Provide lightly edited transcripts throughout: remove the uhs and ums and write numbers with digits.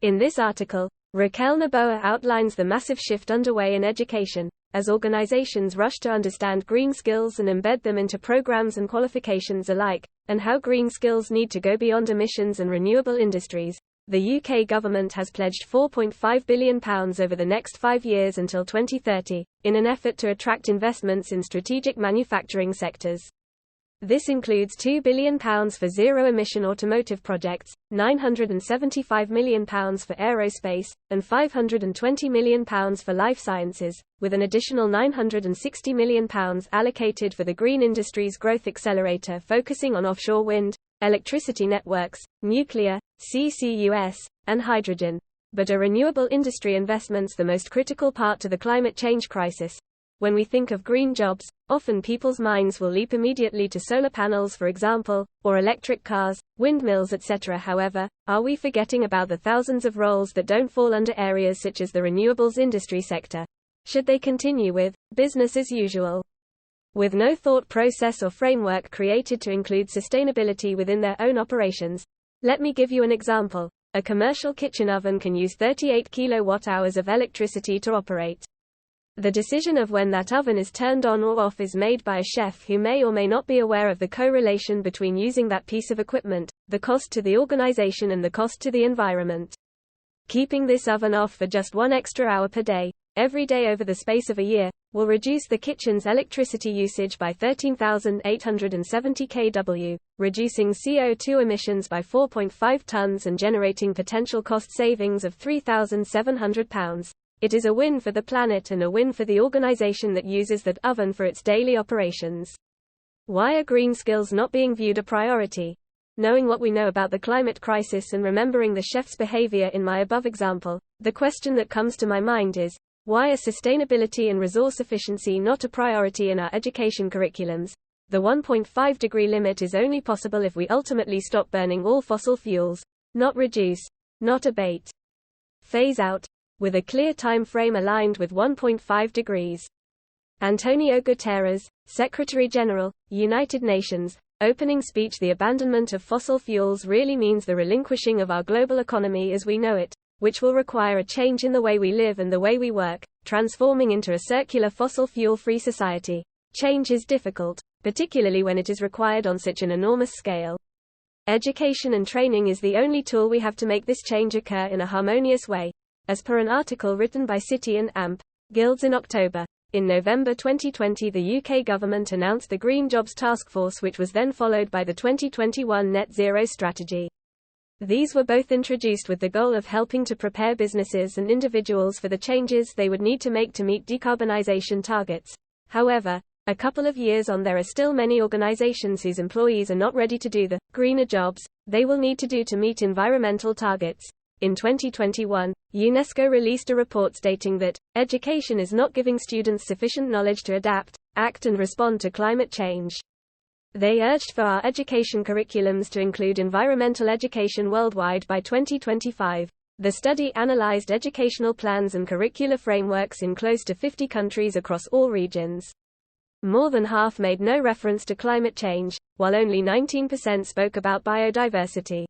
In this article, Raquel Noboa outlines the massive shift underway in education, as organizations rush to understand green skills and embed them into programs and qualifications alike, and how green skills need to go beyond emissions and renewable industries. The UK government has pledged £4.5 billion over the next 5 years until 2030, in an effort to attract investments in strategic manufacturing sectors. This includes £2 billion for zero-emission automotive projects, £975 million for aerospace, and £520 million for life sciences, with an additional £960 million allocated for the Green Industries Growth Accelerator focusing on offshore wind, electricity networks, nuclear, CCUS, and hydrogen. But are renewable industry investments the most critical part to the climate change crisis? When we think of green jobs, often people's minds will leap immediately to solar panels, for example, or electric cars, windmills, etc. However, are we forgetting about the thousands of roles that don't fall under areas such as the renewables industry sector? Should they continue with business as usual, with no thought process or framework created to include sustainability within their own operations? Let me give you an example. A commercial kitchen oven can use 38 kilowatt-hours of electricity to operate. The decision of when that oven is turned on or off is made by a chef who may or may not be aware of the correlation between using that piece of equipment, the cost to the organization and the cost to the environment. Keeping this oven off for just 1 extra hour per day, every day over the space of a year, will reduce the kitchen's electricity usage by 13,870 kW, reducing CO2 emissions by 4.5 tons and generating potential cost savings of £3,700. It is a win for the planet and a win for the organization that uses that oven for its daily operations. Why are green skills not being viewed a priority? Knowing what we know about the climate crisis and remembering the chef's behavior in my above example, the question that comes to my mind is, why are sustainability and resource efficiency not a priority in our education curriculums? The 1.5 degree limit is only possible if we ultimately stop burning all fossil fuels, not reduce, not abate. Phase out, with a clear time frame aligned with 1.5 degrees. Antonio Guterres, Secretary-General, United Nations, opening speech. The abandonment of fossil fuels really means the relinquishing of our global economy as we know it, which will require a change in the way we live and the way we work, transforming into a circular fossil fuel-free society. Change is difficult, particularly when it is required on such an enormous scale. Education and training is the only tool we have to make this change occur in a harmonious way. As per an article written by City and AMP Guilds in October. In November 2020, the UK government announced the Green Jobs Task Force, which was then followed by the 2021 Net Zero Strategy. These were both introduced with the goal of helping to prepare businesses and individuals for the changes they would need to make to meet decarbonisation targets. However, a couple of years on, there are still many organisations whose employees are not ready to do the greener jobs they will need to do to meet environmental targets. In 2021, UNESCO released a report stating that education is not giving students sufficient knowledge to adapt, act and respond to climate change. They urged for our education curriculums to include environmental education worldwide by 2025. The study analyzed educational plans and curricular frameworks in close to 50 countries across all regions. More than half made no reference to climate change, while only 19% spoke about biodiversity.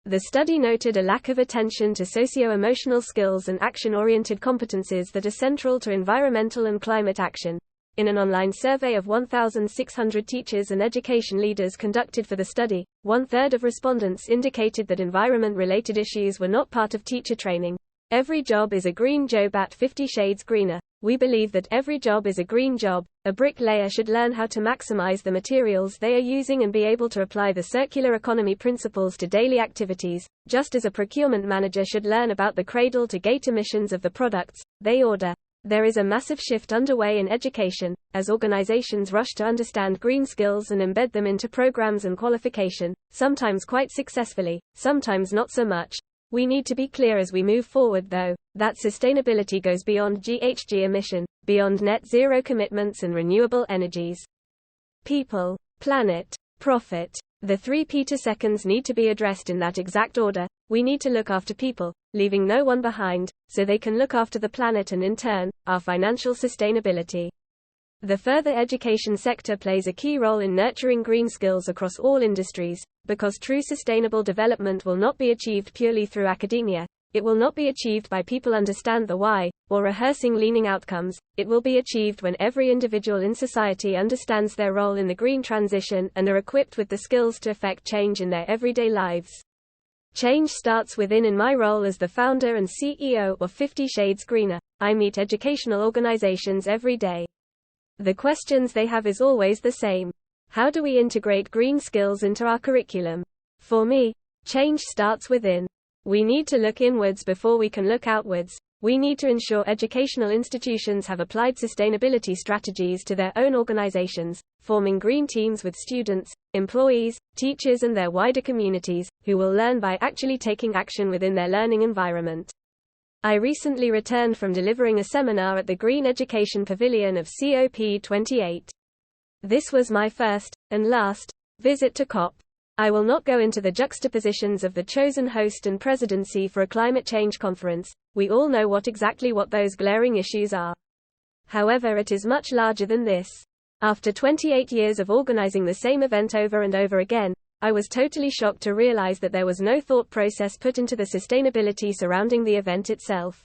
The study noted a lack of attention to socio-emotional skills and action-oriented competencies that are central to environmental and climate action. In an online survey of 1,600 teachers and education leaders conducted for the study, 1/3 of respondents indicated that environment-related issues were not part of teacher training. Every job is a green job at 50 Shades Greener. We believe that every job is a green job. A bricklayer should learn how to maximize the materials they are using and be able to apply the circular economy principles to daily activities, just as a procurement manager should learn about the cradle-to-gate emissions of the products they order. There is a massive shift underway in education, as organizations rush to understand green skills and embed them into programs and qualification, sometimes quite successfully, sometimes not so much. We need to be clear as we move forward, though, that sustainability goes beyond GHG emission, beyond net zero commitments and renewable energies. People, planet, profit. The 3 P2 need to be addressed in that exact order. We need to look after people, leaving no one behind, so they can look after the planet and in turn, our financial sustainability. The further education sector plays a key role in nurturing green skills across all industries, because true sustainable development will not be achieved purely through academia. It will not be achieved by people understand the why, or rehearsing leaning outcomes. It will be achieved when every individual in society understands their role in the green transition and are equipped with the skills to effect change in their everyday lives. Change starts within. In my role as the founder and CEO of 50 Shades Greener, I meet educational organizations every day. The questions they have is always the same. How do we integrate green skills into our curriculum? For me, change starts within. We need to look inwards before we can look outwards. We need to ensure educational institutions have applied sustainability strategies to their own organizations, forming green teams with students, employees, teachers and their wider communities, who will learn by actually taking action within their learning environment. I recently returned from delivering a seminar at the Green Education Pavilion of COP28. This was my first, and last, visit to COP. I will not go into the juxtapositions of the chosen host and presidency for a climate change conference. We all know what those glaring issues are. However, it is much larger than this. After 28 years of organizing the same event over and over again, I was totally shocked to realize that there was no thought process put into the sustainability surrounding the event itself.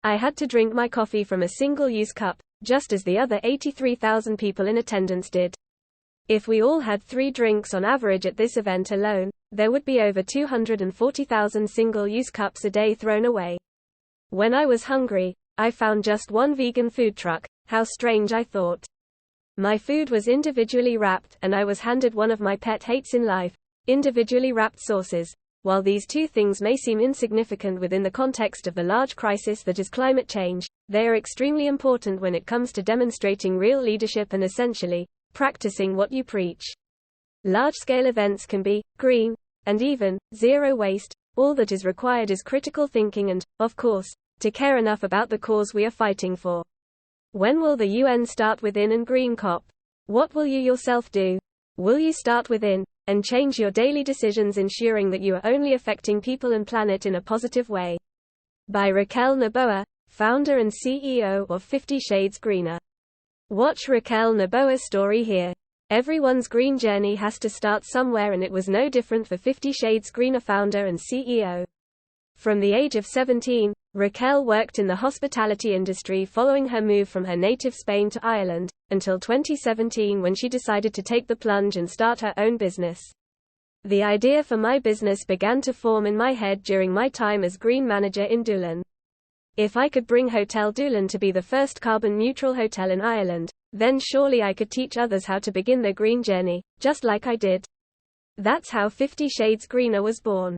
I had to drink my coffee from a single-use cup, just as the other 83,000 people in attendance did. If we all had 3 drinks on average at this event alone, there would be over 240,000 single-use cups a day thrown away. When I was hungry, I found just one vegan food truck. How strange, I thought. My food was individually wrapped, and I was handed one of my pet hates in life, individually wrapped sauces. While these 2 things may seem insignificant within the context of the large crisis that is climate change, they are extremely important when it comes to demonstrating real leadership and essentially practicing what you preach. Large-scale events can be green, and even zero waste. All that is required is critical thinking and, of course, to care enough about the cause we are fighting for. When will the UN start within and Green COP? What will you yourself do? Will you start within, and change your daily decisions, ensuring that you are only affecting people and planet in a positive way? By Raquel Noboa, founder and CEO of 50 Shades Greener. Watch Raquel Noboa's story here. Everyone's green journey has to start somewhere, and it was no different for 50 Shades Greener founder and CEO. From the age of 17, Raquel worked in the hospitality industry following her move from her native Spain to Ireland, until 2017 when she decided to take the plunge and start her own business. The idea for my business began to form in my head during my time as green manager in Doolan. If I could bring Hotel Doolan to be the first carbon-neutral hotel in Ireland, then surely I could teach others how to begin their green journey, just like I did. That's how 50 Shades Greener was born.